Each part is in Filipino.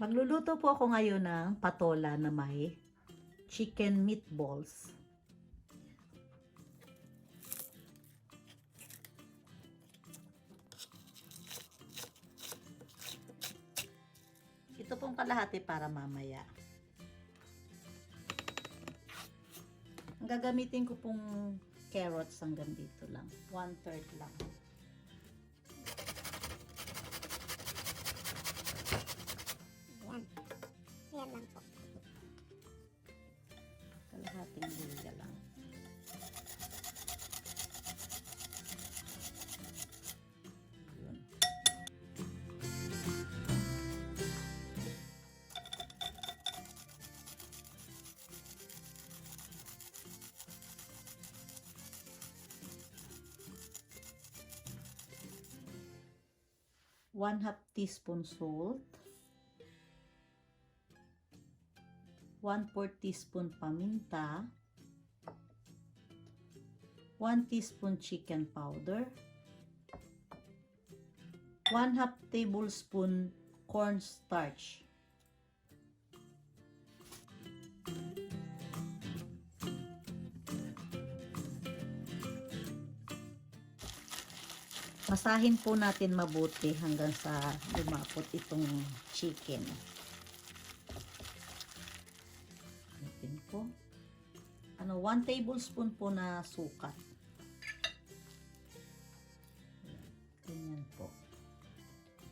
Magluluto po ako ngayon ng patola na may chicken meatballs. Ito pong kalahati para mamaya. Ang gagamitin ko pong carrots hanggang dito lang. 1/3 lang. Yan lang po. Kalahating luya lang. Yun. One-half teaspoon salt. 1/4 teaspoon paminta, 1 teaspoon chicken powder, 1/2 tablespoon cornstarch, masahin po natin mabuti hanggang sa lumapot itong chicken. Po. 1 tablespoon po na suka. Ganyan po.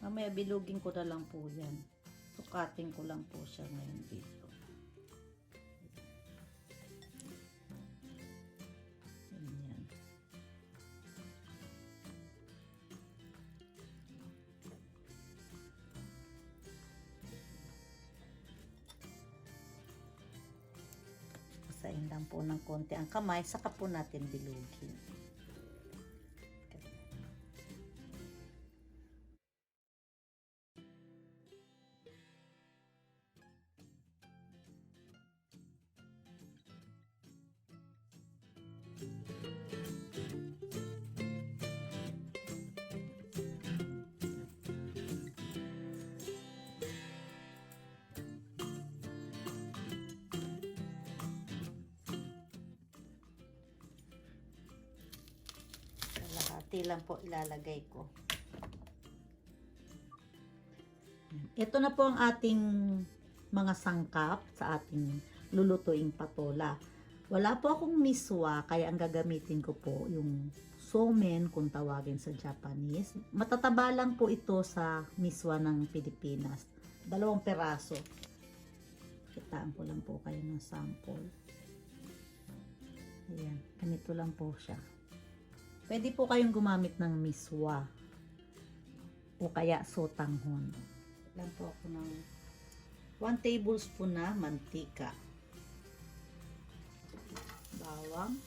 Mamaya bilugin ko na lang po yan. Sukatin ko lang po siya ngayon dito. Ganyan. Basahin lang po ng konti ang kamay, saka po natin bilugin. Kalahati lang po ilalagay ko. Ito na po ang ating mga sangkap sa ating lulutuing patola. Wala po akong miswa, kaya ang gagamitin ko po yung soumen kung tawagin sa Japanese. Matataba lang po ito sa miswa ng Pilipinas. 2 peraso. Kitaan ko lang po kayo ng sample. Ayan, ganito lang po siya. Pwede po kayong gumamit ng miswa o kaya sotanghon. Lang po ako ng 1 tablespoon na mantika. Bawang.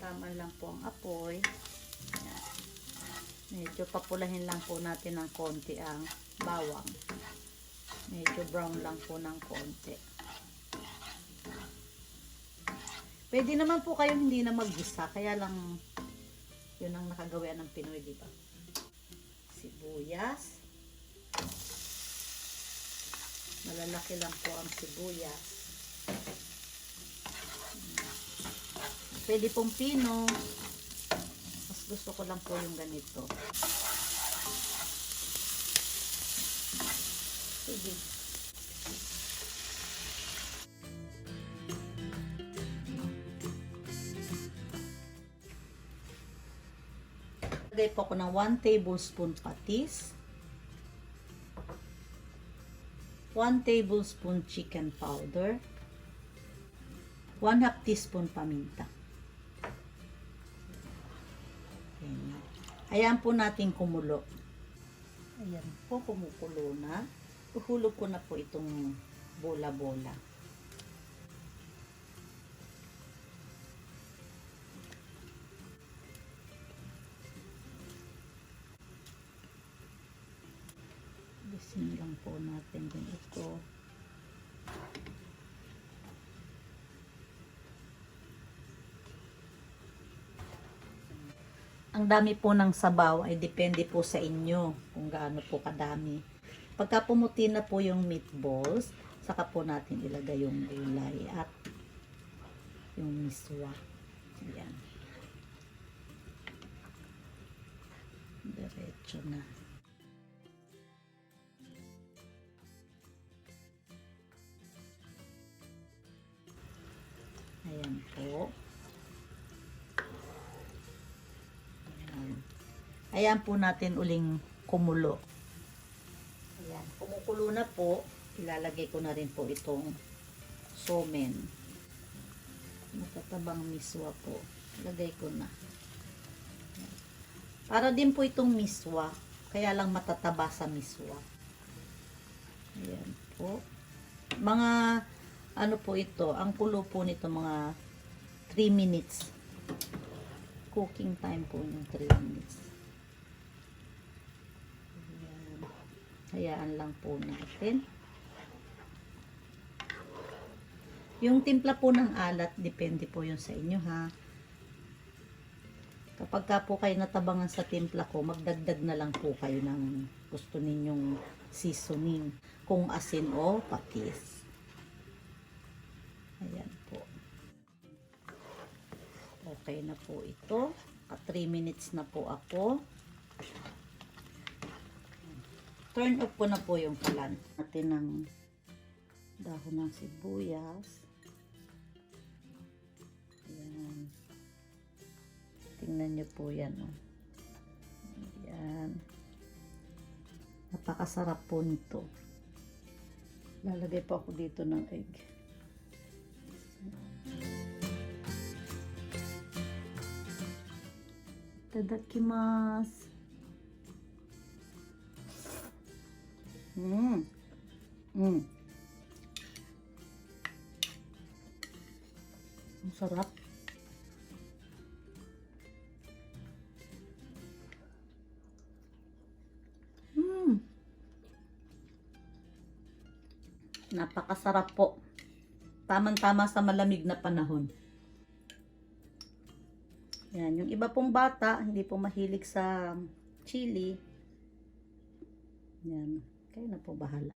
Tama lang po ang apoy. Ayan. Medyo papulahin lang po natin ng konti ang bawang. Medyo brown lang po ng konti. Pwede naman po kayong hindi na maggisa, kaya lang yun ang nakagawian ng Pinoy, di ba? Sibuyas. Malalaki lang po ang sibuyas. Pwede pong pino. Mas gusto ko lang po yung ganito. Sige. Lagay po ako ng 1 tablespoon patis, 1 tablespoon chicken powder, 1/2 teaspoon paminta. Ayan. Ayan po natin kumulo. Ayan po, kumukulo na. Uhulog ko na po itong bola-bola. Bisin lang po natin din ito. Ang dami po ng sabaw ay depende po sa inyo kung gaano po kadami. Pagka pumuti na po yung meatballs, saka po natin ilagay yung gulay at yung miswa. Ayan. Diretso na. Ayan po. Ayan. Ayan po natin uling kumulo. Ayan. Kumukulo na po. Ilalagay ko na rin po itong soumen. Matatabang miswa po. Lagay ko na. Ayan. Para din po itong miswa. Kaya lang matataba sa miswa. Ayan po. Mga ano po ito, ang kulo po nito mga 3 minutes. Cooking time po yung 3 minutes. Ayan. Hayaan lang po natin. Yung timpla po ng alat, depende po yun sa inyo ha. Kapag ka po kayo natabangan sa timpla ko, magdagdag na lang po kayo ng gusto ninyong seasoning. Kung asin o patis. Ayan po. Okay na po ito. 3 minutes na po ako. Turn off ko na po yung kalan. Natin ng dahon ng sibuyas. Ayan. Tingnan nyo po yan. Oh. Ayan. Napakasarap po nito. Lalagay po ako dito ng egg. Itadakimasu. Ang sarap. Napakasarap po. Tamang-tama sa malamig na panahon. Yan, yung iba pong bata, hindi po mahilig sa chili. Yan, kayo na po bahala.